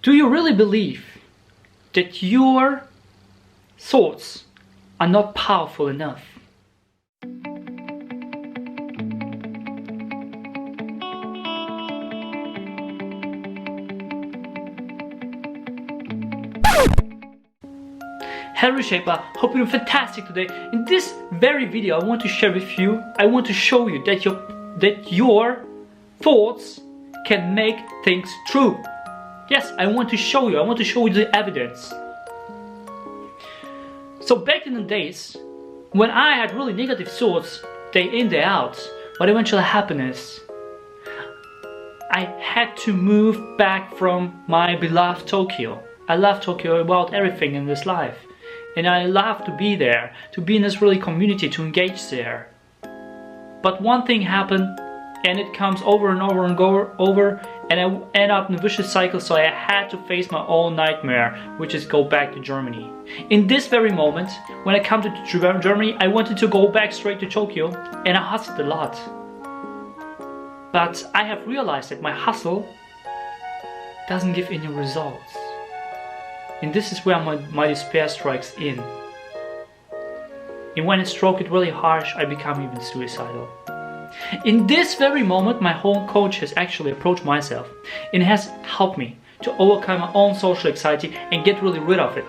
Do you really believe that your thoughts are not powerful enough? Hello Reshaper, hope you're fantastic today. In this very video I want to share with you, I want to show you that your thoughts can make things true. Yes, I want to show you the evidence. So back in the days, when I had really negative thoughts, day in, day out, what eventually happened is, I had to move back from my beloved Tokyo. I love Tokyo about everything in this life. And I love to be there, to be in this really community, to engage there. But one thing happened, and it comes over and over and over, and I end up in a vicious cycle, so I had to face my own nightmare, which is go back to Germany. In this very moment, when I come to Germany, I wanted to go back straight to Tokyo, and I hustled a lot. But I have realized that my hustle doesn't give any results. And this is where my despair strikes in. And when it struck it really harsh, I become even suicidal. In this very moment, my home coach has actually approached myself and has helped me to overcome my own social anxiety and get really rid of it.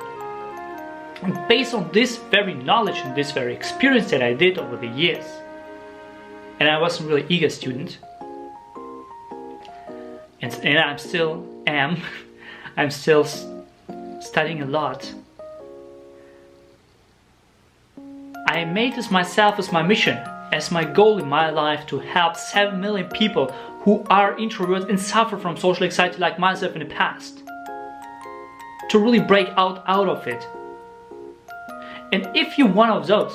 And based on this very knowledge and this very experience that I did over the years, and I was a really eager student, and I'm still studying a lot. I made this myself as my mission, as my goal in my life, to help 7 million people who are introverts and suffer from social anxiety like myself in the past, to really break out of it. And if you're one of those,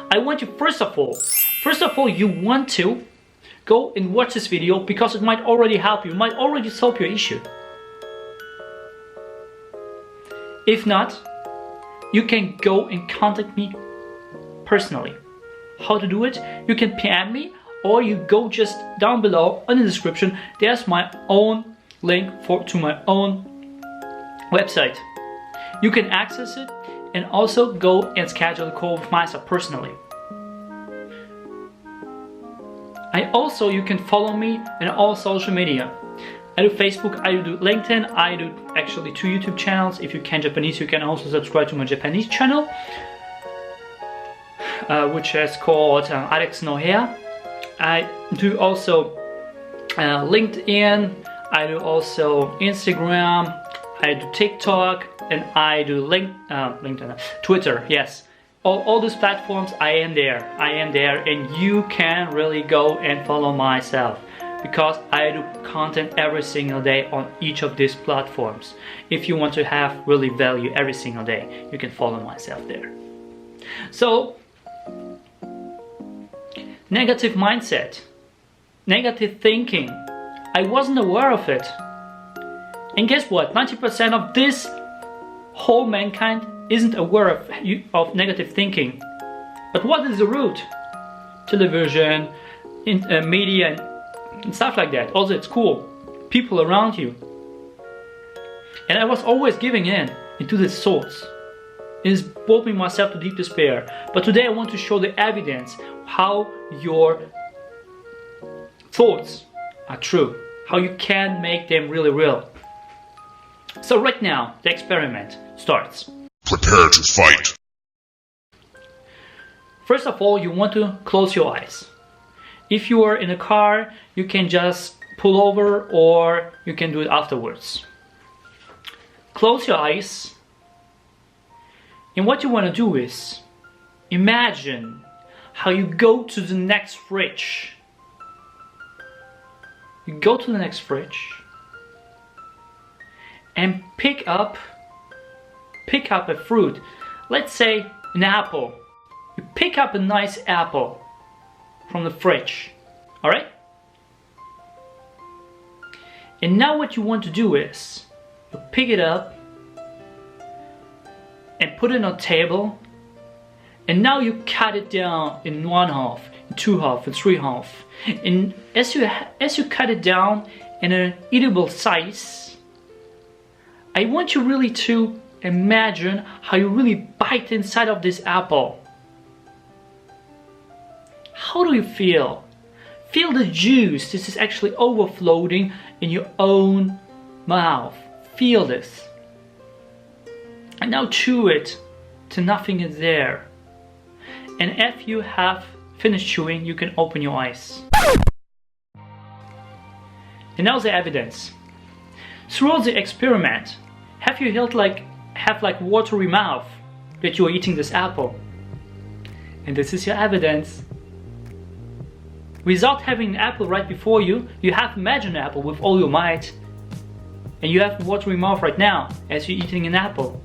I want you first of all you want to go and watch this video, because it might already help you, it might already solve your issue. If not, you can go and contact me personally. How to do it? You can PM me, or you go just down below in the description. There's my own link to my own website. You can access it and also go and schedule a call with myself personally. You can follow me in all social media. I do Facebook, I do LinkedIn, I do actually 2 YouTube channels. If you can Japanese, you can also subscribe to my Japanese channel, which is called Alex No Hair. I do also LinkedIn, I do also Instagram, I do TikTok, and I do LinkedIn, Twitter, yes. All these platforms, I am there, and you can really go and follow myself, because I do content every single day on each of these platforms. If you want to have really value every single day, you can follow myself there. So, negative mindset, negative thinking, I wasn't aware of it. And guess what? 90% of this whole mankind isn't aware of negative thinking. But what is the root? Television, media, and stuff like that. Also, it's cool. People around you. And I was always giving into these thoughts. It has brought me myself to deep despair. But today I want to show the evidence how your thoughts are true. How you can make them really real. So right now, the experiment starts. Prepare to fight. First of all, you want to close your eyes. If you are in a car, you can just pull over, or you can do it afterwards. Close your eyes. And what you want to do is imagine how you go to the next fridge. You go to the next fridge and pick up a fruit. Let's say an apple. You pick up a nice apple from the fridge. Alright? And now what you want to do is you pick it up and put it on a table, and now you cut it down in 1/2, in 2/2, in 3/2. And as you cut it down in an eatable size, I want you really to imagine how you really bite inside of this apple. How do you feel? Feel the juice. This is actually overflowing in your own mouth. Feel this. And now chew it till nothing is there. And if you have finished chewing, you can open your eyes. And now the evidence. Throughout the experiment, have you have like watery mouth that you are eating this apple? And this is your evidence. Without having an apple right before you, you have imagined an apple with all your might. And you have a watery mouth right now as you're eating an apple.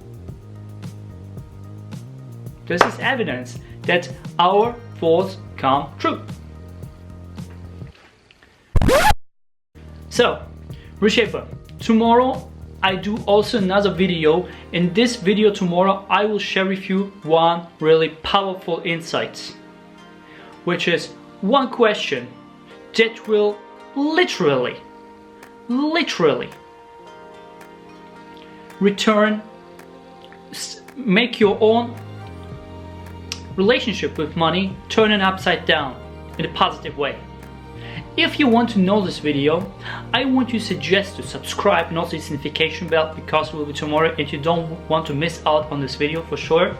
This is evidence that our thoughts come true. So, Reshaper, tomorrow I do also another video. In this video tomorrow I will share with you one really powerful insight, which is one question that will literally make your own relationship with money turn it upside down in a positive way. If you want to know this video, I want you to suggest to subscribe and also this notification bell, because it will be tomorrow and you don't want to miss out on this video for sure.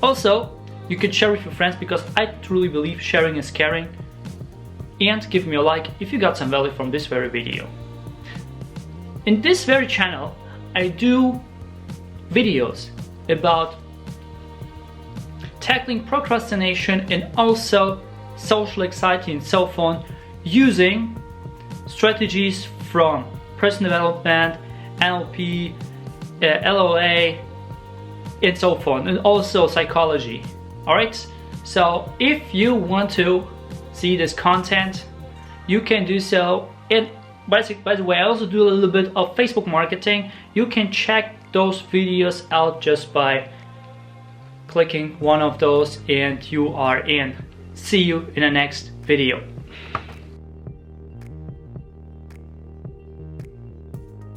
Also, you can share with your friends, because I truly believe sharing is caring. And give me a like if you got some value from this very video. In this very channel, I do videos about tackling procrastination and also social anxiety and so on, using strategies from personal development, NLP, LOA, and so on, and also psychology. Alright, so if you want to see this content, you can do so. And by the way, I also do a little bit of Facebook marketing. You can check those videos out just by clicking one of those and you are in. See you in the next video.